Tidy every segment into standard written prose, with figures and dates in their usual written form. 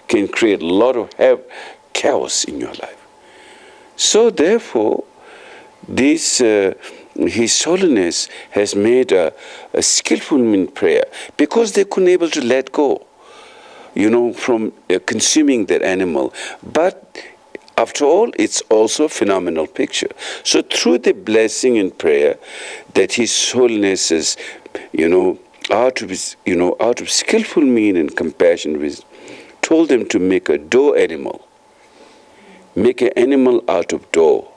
can create a lot of chaos in your life. So therefore, this His Holiness has made a skillful in prayer, because they couldn't able to let go, from consuming that animal. But after all, it's also a phenomenal picture. So through the blessing and prayer that His Holiness is, out of skillful mean and compassion, told them to make a dough animal. Make an animal out of dough.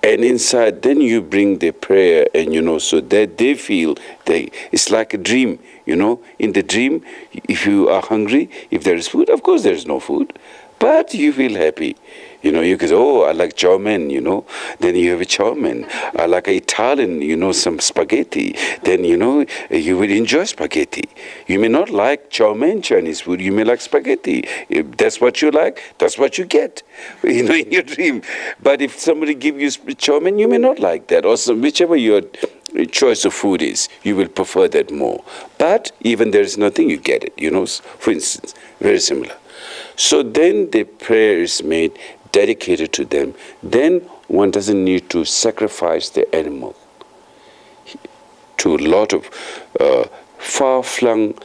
And inside, then you bring the prayer, and so that they feel it's like a dream. In the dream, if you are hungry, if there is food, of course there is no food, but you feel happy. You can say, oh, I like chow mein, then you have a chow mein. I like Italian, some spaghetti. Then, you will enjoy spaghetti. You may not like chow mein, Chinese food. You may like spaghetti. If that's what you like, that's what you get, in your dream. But if somebody gives you chow mein, you may not like that. Or whichever your choice of food is, you will prefer that more. But even there is nothing, you get it, for instance, very similar. So then the prayer is made, dedicated to them. Then one doesn't need to sacrifice the animal to a lot of far-flung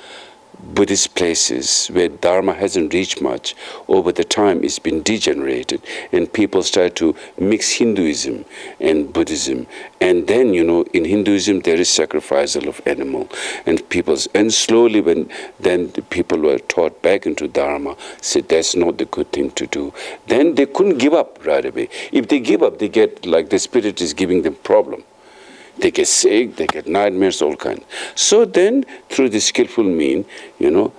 Buddhist places where Dharma hasn't reached much. Over the time, it's been degenerated, and people start to mix Hinduism and Buddhism. And then, in Hinduism, there is sacrifice of animal, and slowly, when then the people were taught back into Dharma, said that's not the good thing to do. Then they couldn't give up right away. If they give up, they get like the spirit is giving them problem. They get sick, they get nightmares, all kinds. So then, through the skillful mean,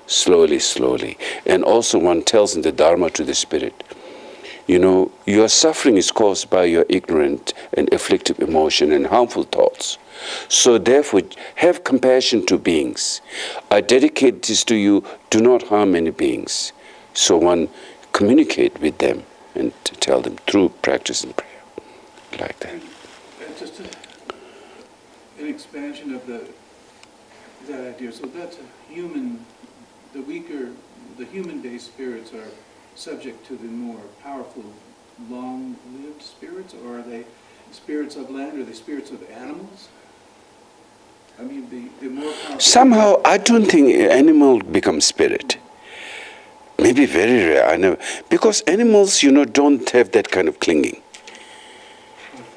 slowly. And also one tells in the Dharma to the spirit, your suffering is caused by your ignorant and afflictive emotion and harmful thoughts. So therefore, have compassion to beings. I dedicate this to you, do not harm any beings. So one communicate with them and tell them through practice and prayer, like that. An expansion of that idea. So that's the human-based spirits are subject to the more powerful, long-lived spirits, or are they spirits of land, or are they spirits of animals? I mean, the more powerful... Somehow, I don't think animal becomes spirit. Maybe very rare, I know. Because animals, don't have that kind of clinging.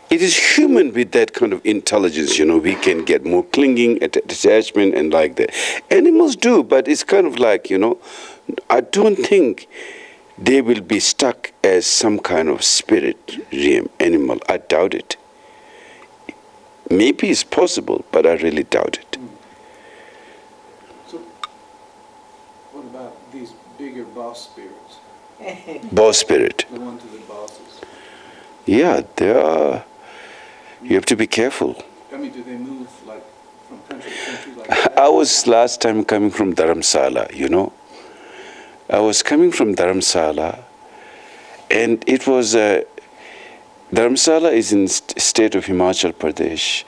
It is human with that kind of intelligence, we can get more clinging, attachment, and like that. Animals do, but it's kind of like, I don't think they will be stuck as some kind of spirit realm animal. I doubt it. Maybe it's possible, but I really doubt it. So, what about these bigger boss spirits? Boss spirit. The ones with the bosses. Yeah, they are. You have to be careful. I mean, do they move like from country to country like that? I was last time coming from Dharamsala, I was coming from Dharamsala, and it was, Dharamsala is in state of Himachal Pradesh.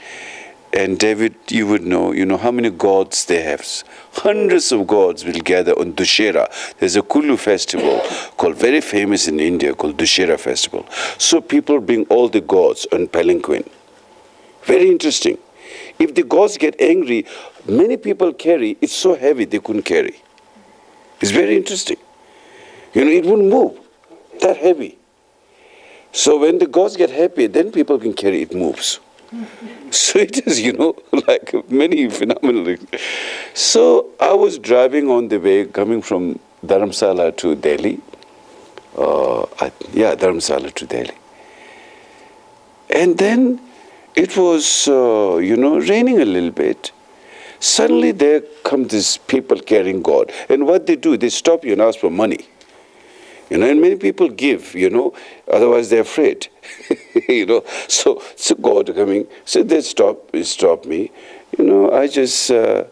And David, you would know, how many gods they have. Hundreds of gods will gather on Dussehra. There's a Kullu festival called, very famous in India, called Dussehra festival. So people bring all the gods on palanquin. Very interesting. If the gods get angry, many people carry, it's so heavy they couldn't carry. It's very interesting. It wouldn't move, that heavy. So when the gods get happy, then people can carry, it moves. So it is, like many phenomenal. So I was driving on the way, coming from Dharamsala to Delhi. Dharamsala to Delhi. And then it was, raining a little bit. Suddenly there come these people carrying God. And what they do, they stop you and ask for money. And many people give, otherwise they're afraid. So God coming, so they stop me. I just, I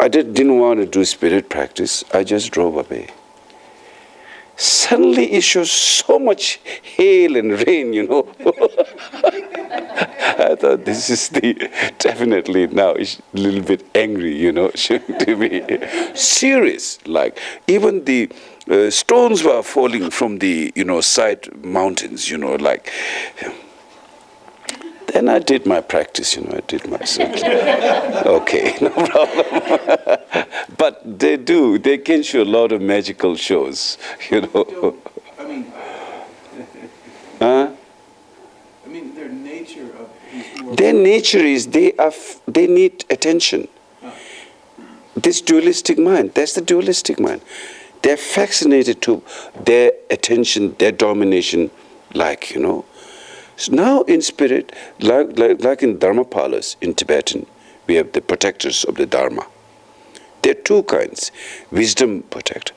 didn't want to do spirit practice. I just drove away. Suddenly it shows so much hail and rain, I thought this is definitely now it's a little bit angry, showing to be serious. Like even the stones were falling from the, side mountains, like. Then I did my practice, I did my Sutra. Okay, no problem. But they can show a lot of magical shows, Huh? Their nature of these more... Their nature is they need attention. This dualistic mind, that's the dualistic mind. They're fascinated to their attention, their domination, So now in spirit, like in Dharmapalas in Tibetan, we have the protectors of the Dharma. There are two kinds. Wisdom protector.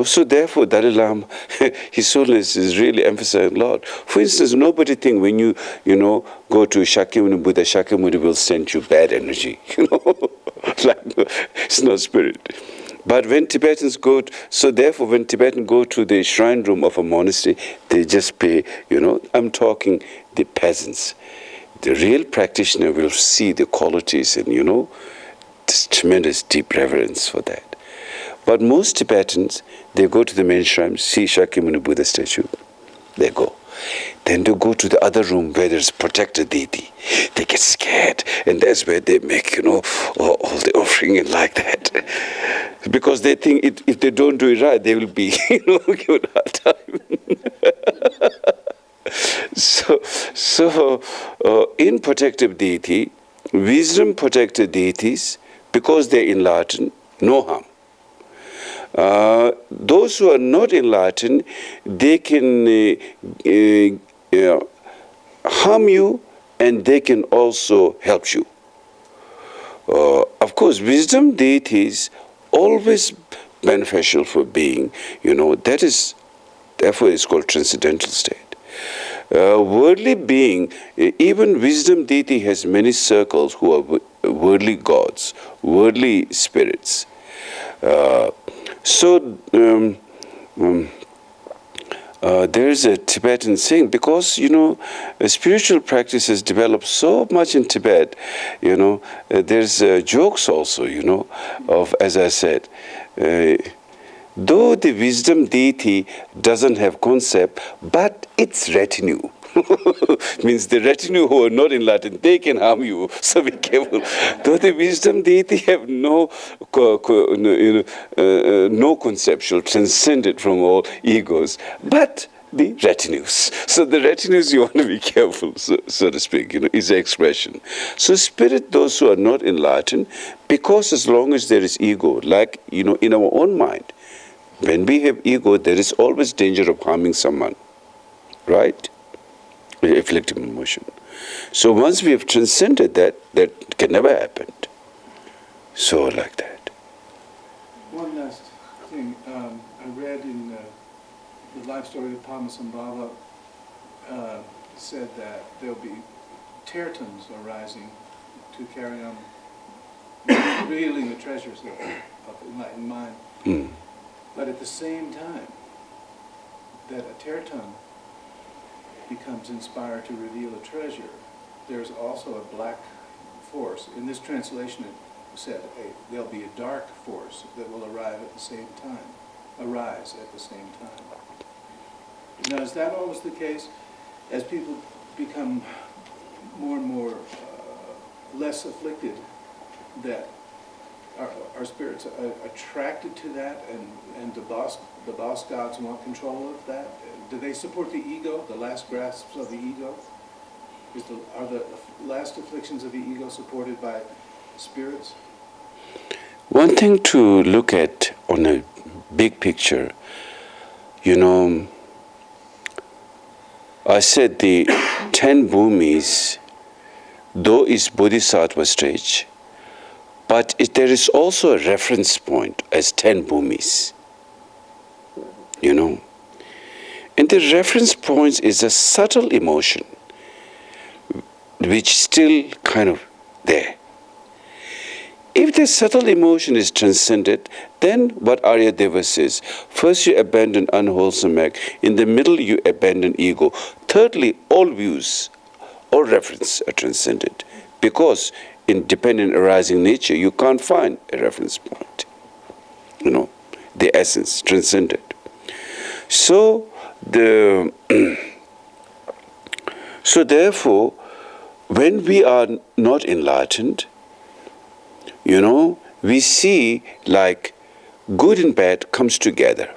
So therefore Dalai Lama, His Holiness is really emphasizing a lot. For instance, nobody think when you go to Shakyamuni Buddha, Shakyamuni will send you bad energy. It's not spirit. But when Tibetans when Tibetans go to the shrine room of a monastery, they just pay, I'm talking the peasants. The real practitioner will see the qualities and, this tremendous deep reverence for that. But most Tibetans, they go to the main shrine, see Shakyamuni Buddha statue, they go. Then they go to the other room where there's protected deity. They get scared, and that's where they make, all the offering and like that. Because they think if they don't do it right, they will be, given a hard time. So in protective deity, wisdom protected deities, because they're enlightened, no harm. Those who are not enlightened, they can harm you, and they can also help you. Of course, wisdom deities always beneficial for being. That is, therefore, it's called transcendental state. Worldly being, even wisdom deity has many circles who are worldly gods, worldly spirits. There is a Tibetan saying, because, spiritual practices develop so much in Tibet, there's jokes also, of, as I said, though the wisdom deity doesn't have concept, but its retinue. Means the retinue who are not enlightened, they can harm you, so be careful. Though the wisdom deity have no conceptual, transcended from all egos, but the retinues. So the retinues you want to be careful, so to speak, is the expression. So spirit, those who are not enlightened, because as long as there is ego, like, in our own mind, when we have ego, there is always danger of harming someone, right? Afflicting emotion. So once we have transcended that can never happen. So like that. One last thing. I read in the life story of Padmasambhava said that there'll be tertons arising to carry on revealing the treasures of enlightened mind. Mm. But at the same time, that a terton becomes inspired to reveal a treasure, there's also a black force. In this translation it said there'll be a dark force that will arise at the same time. Now, is that always the case? As people become more and more less afflicted, that our spirits are attracted to that, and the boss gods want control of that? Do they support the ego, the last grasps of the ego? Are the last afflictions of the ego supported by spirits? One thing to look at on a big picture, I said the 10 bhumis, though is bodhisattva stage, but there is also a reference point as 10 bhumis, And the reference point is a subtle emotion, which still kind of there. If the subtle emotion is transcended, then what Arya Deva says, first you abandon unwholesome act, in the middle you abandon ego, thirdly all views all reference are transcended. Because in dependent arising nature, you can't find a reference point. The essence transcended. So so therefore, when we are not enlightened, we see like good and bad comes together.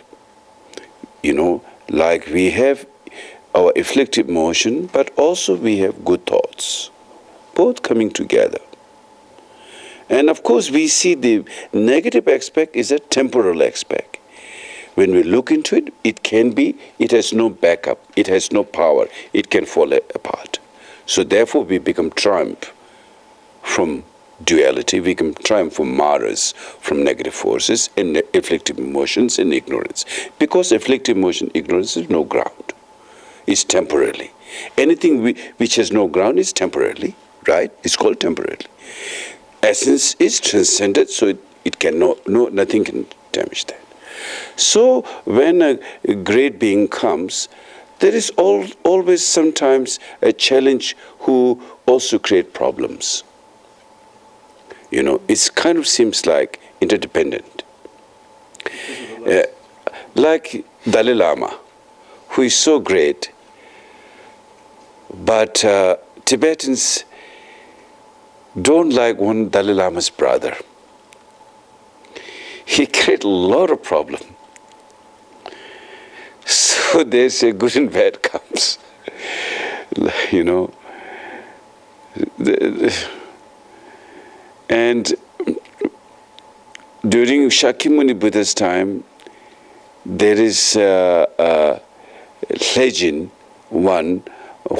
Like we have our afflictive motion, but also we have good thoughts, both coming together. And of course, we see the negative aspect is a temporal aspect. When we look into it, it has no backup, it has no power, it can fall apart. So therefore, we become triumph from duality, we can triumph from maras, from negative forces, and afflictive emotions and ignorance. Because afflictive emotion, ignorance is no ground. It's temporarily. Anything which has no ground is temporarily, right? It's called temporarily. Essence is transcended, so it can nothing can damage that. So when a great being comes, there is always sometimes a challenge who also create problems. It kind of seems like interdependent. Like Dalai Lama, who is so great, but Tibetans don't like one Dalai Lama's brother. He created a lot of problem. So they say good and bad comes. And during Shakyamuni Buddha's time, there is a legend, one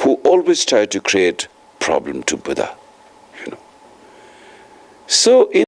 who always tried to create problem to Buddha. So in